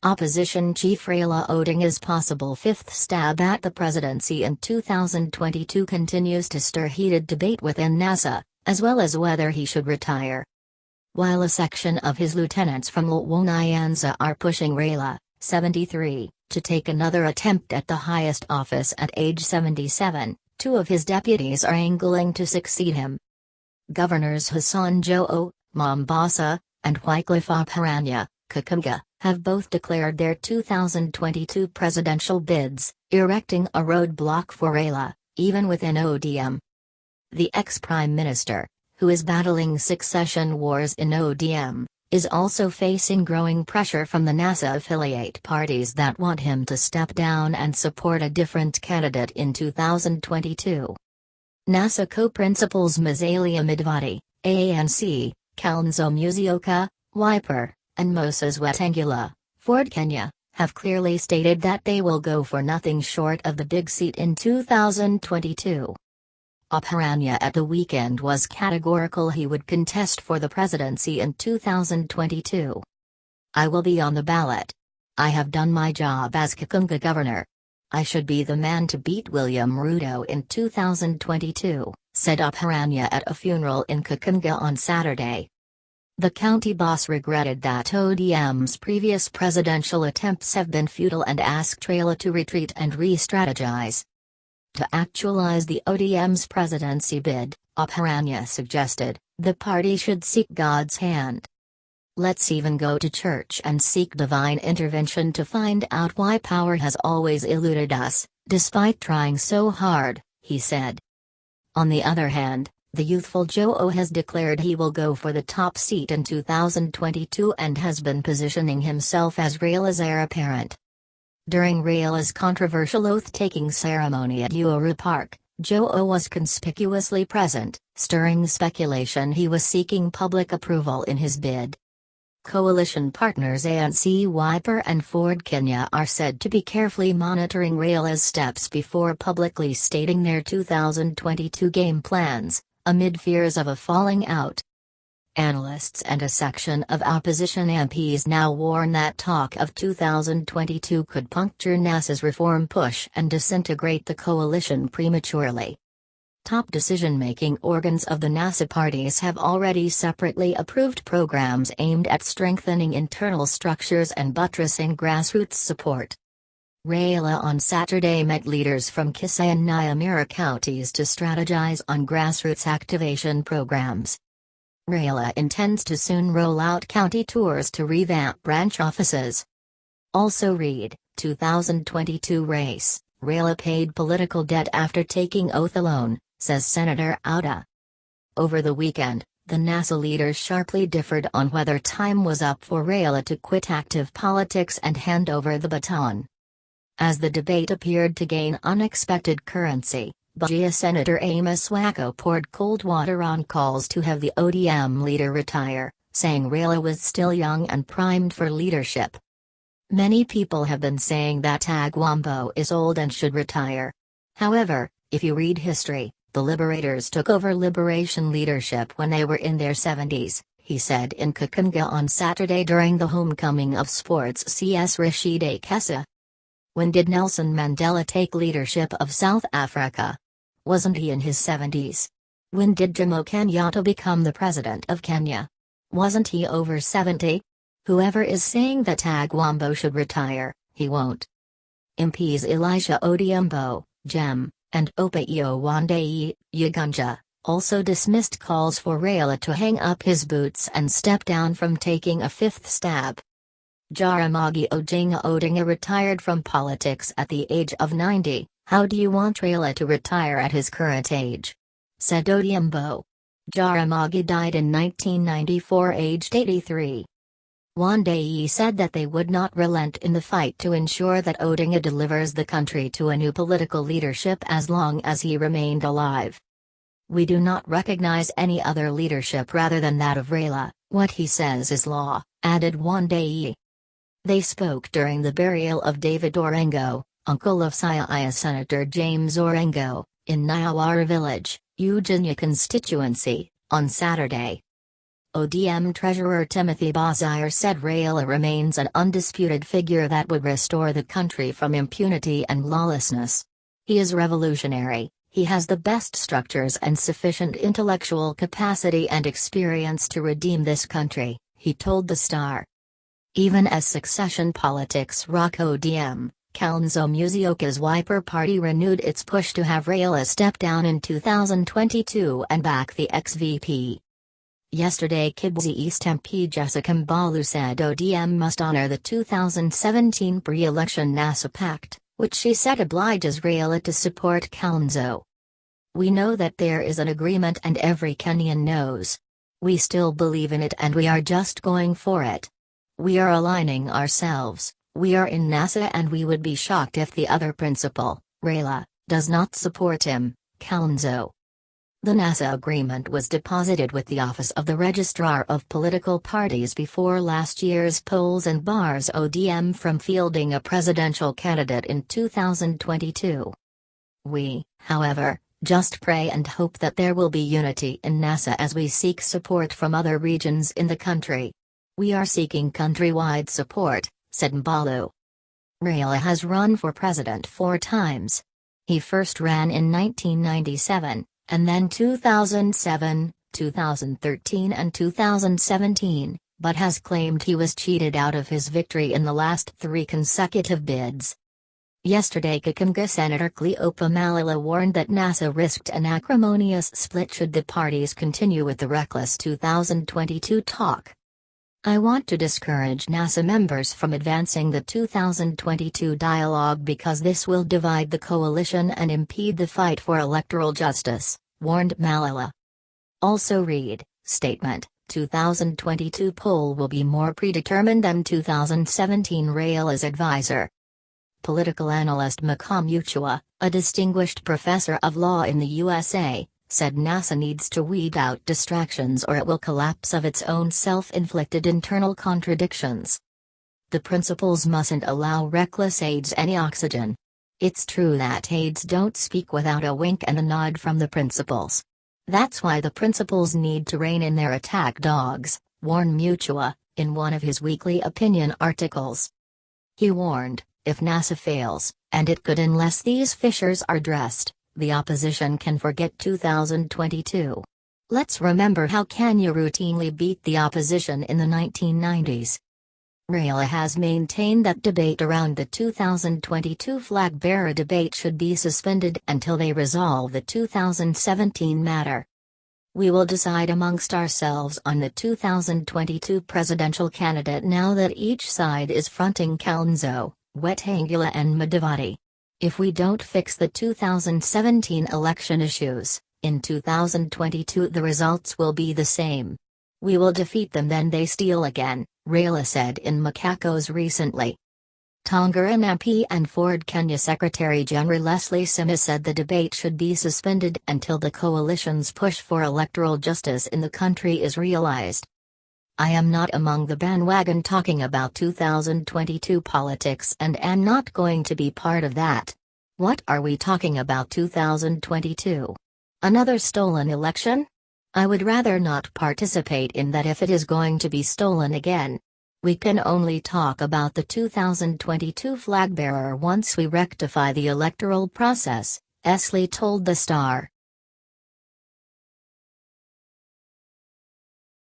Opposition Chief Raila Odinga's possible fifth stab at the presidency in 2022 continues to stir heated debate within NASA, as well as whether he should retire. While a section of his lieutenants from Luo Nyanza are pushing Raila, 73, to take another attempt at the highest office at age 77, two of his deputies are angling to succeed him. Governors Hassan Joho, Mombasa, and Wycliffe Oparanya, Kakamega, have both declared their 2022 presidential bids, erecting a roadblock for Raila, even within ODM. The ex-prime minister, who is battling succession wars in ODM, is also facing growing pressure from the NASA affiliate parties that want him to step down and support a different candidate in 2022. NASA co-principals Musalia Mudavadi, ANC, Kalonzo Musyoka, Wycliffe, and Moses Wetang'ula, Ford Kenya, have clearly stated that they will go for nothing short of the big seat in 2022. Oparanya at the weekend was categorical he would contest for the presidency in 2022. "I will be on the ballot. I have done my job as Kakamega governor. I should be the man to beat William Ruto in 2022, said Oparanya at a funeral in Kakamega on Saturday. The county boss regretted that ODM's previous presidential attempts have been futile and asked Raila to retreat and re-strategize. To actualize the ODM's presidency bid, Oparanya suggested, the party should seek God's hand. Let's even go to church and seek divine intervention to find out why power has always eluded us, despite trying so hard, he said. On the other hand, the youthful Joho has declared he will go for the top seat in 2022 and has been positioning himself as Raila's heir apparent. During Raila's controversial oath-taking ceremony at Uhuru Park, Joho was conspicuously present, stirring speculation he was seeking public approval in his bid. Coalition partners ANC Wycliffe and Ford Kenya are said to be carefully monitoring Raila's steps before publicly stating their 2022 game plans, amid fears of a falling out. Analysts and a section of opposition MPs now warn that talk of 2022 could puncture NASA's reform push and disintegrate the coalition prematurely. Top decision-making organs of the NASA parties have already separately approved programs aimed at strengthening internal structures and buttressing grassroots support. Raila on Saturday met leaders from Kisii and Nyamira counties to strategize on grassroots activation programs. Raila intends to soon roll out county tours to revamp branch offices. Also read, 2022 race, Raila paid political debt after taking oath alone, says Senator Auda. Over the weekend, the NASA leaders sharply differed on whether time was up for Raila to quit active politics and hand over the baton. As the debate appeared to gain unexpected currency, Bajia Senator Amos Wako poured cold water on calls to have the ODM leader retire, saying Raila was still young and primed for leadership. Many people have been saying that Tagwambo is old and should retire. However, if you read history, the liberators took over liberation leadership when they were in their 70s, he said in Kakamega on Saturday during the homecoming of sports CS Rashid Kessa. When did Nelson Mandela take leadership of South Africa? Wasn't he in his 70s? When did Jomo Kenyatta become the president of Kenya? Wasn't he over 70? Whoever is saying that Tagwambo should retire, he won't. MPs Elisha Odhiambo, Jem, and Opaio Wandayi, Uganda, also dismissed calls for Raila to hang up his boots and step down from taking a fifth stab. Jaramogi Odinga retired from politics at the age of 90, how do you want Raila to retire at his current age? Said Odhiambo. Jaramogi died in 1994 aged 83. Wandayi said that they would not relent in the fight to ensure that Odinga delivers the country to a new political leadership as long as he remained alive. We do not recognize any other leadership rather than that of Raila, what he says is law, added Wandayi. They spoke during the burial of David Orengo, uncle of Siaya Senator James Orengo, in Nyawara village, Eugenia constituency, on Saturday. ODM Treasurer Timothy Bazire said Raila remains an undisputed figure that would restore the country from impunity and lawlessness. He is revolutionary, he has the best structures and sufficient intellectual capacity and experience to redeem this country, he told the Star. Even as succession politics rock ODM, Kalonzo Musyoka's Wiper Party renewed its push to have Raila step down in 2022 and back the ex-VP. Yesterday Kibwezi East MP Jessica Mbalu said ODM must honor the 2017 pre-election NASA Pact, which she said obliges Raila to support Kalonzo. We know that there is an agreement and every Kenyan knows. We still believe in it and we are just going for it. We are aligning ourselves, we are in NASA and we would be shocked if the other principal, Raila, does not support him, Kalonzo. The NASA agreement was deposited with the Office of the Registrar of Political Parties before last year's polls and bars ODM from fielding a presidential candidate in 2022. We, however, just pray and hope that there will be unity in NASA as we seek support from other regions in the country. We are seeking countrywide support, said Mbalu. Raila has run for president 4 times. He first ran in 1997. And then 2007, 2013 and 2017, but has claimed he was cheated out of his victory in the last 3 consecutive bids. Yesterday Kakamega Senator Wycliffe Oparanya warned that NASA risked an acrimonious split should the parties continue with the reckless 2022 talk. I want to discourage NASA members from advancing the 2022 dialogue because this will divide the coalition and impede the fight for electoral justice, warned Malala. Also read, statement, 2022 poll will be more predetermined than 2017 Raila's advisor. Political analyst Musalia Mudavadi, a distinguished professor of law in the USA, said NASA needs to weed out distractions or it will collapse of its own self-inflicted internal contradictions. The principals mustn't allow reckless aides any oxygen. It's true that aides don't speak without a wink and a nod from the principals. That's why the principals need to rein in their attack dogs, warned Mudavadi, in one of his weekly opinion articles. He warned, if NASA fails, and it could unless these fissures are addressed, the opposition can forget 2022. Let's remember how Kenya routinely beat the opposition in the 1990s. Raila has maintained that debate around the 2022 flag-bearer debate should be suspended until they resolve the 2017 matter. We will decide amongst ourselves on the 2022 presidential candidate now that each side is fronting Kalonzo, Wetang'ula and Mudavadi. If we don't fix the 2017 election issues, in 2022 the results will be the same. We will defeat them then they steal again, Raila said in Makakos recently. Tongaran MP and Ford Kenya Secretary-General Leslie Sima said the debate should be suspended until the coalition's push for electoral justice in the country is realized. I am not among the bandwagon talking about 2022 politics and am not going to be part of that. What are we talking about 2022? Another stolen election? I would rather not participate in that if it is going to be stolen again. We can only talk about the 2022 flag-bearer once we rectify the electoral process, Esley told the Star.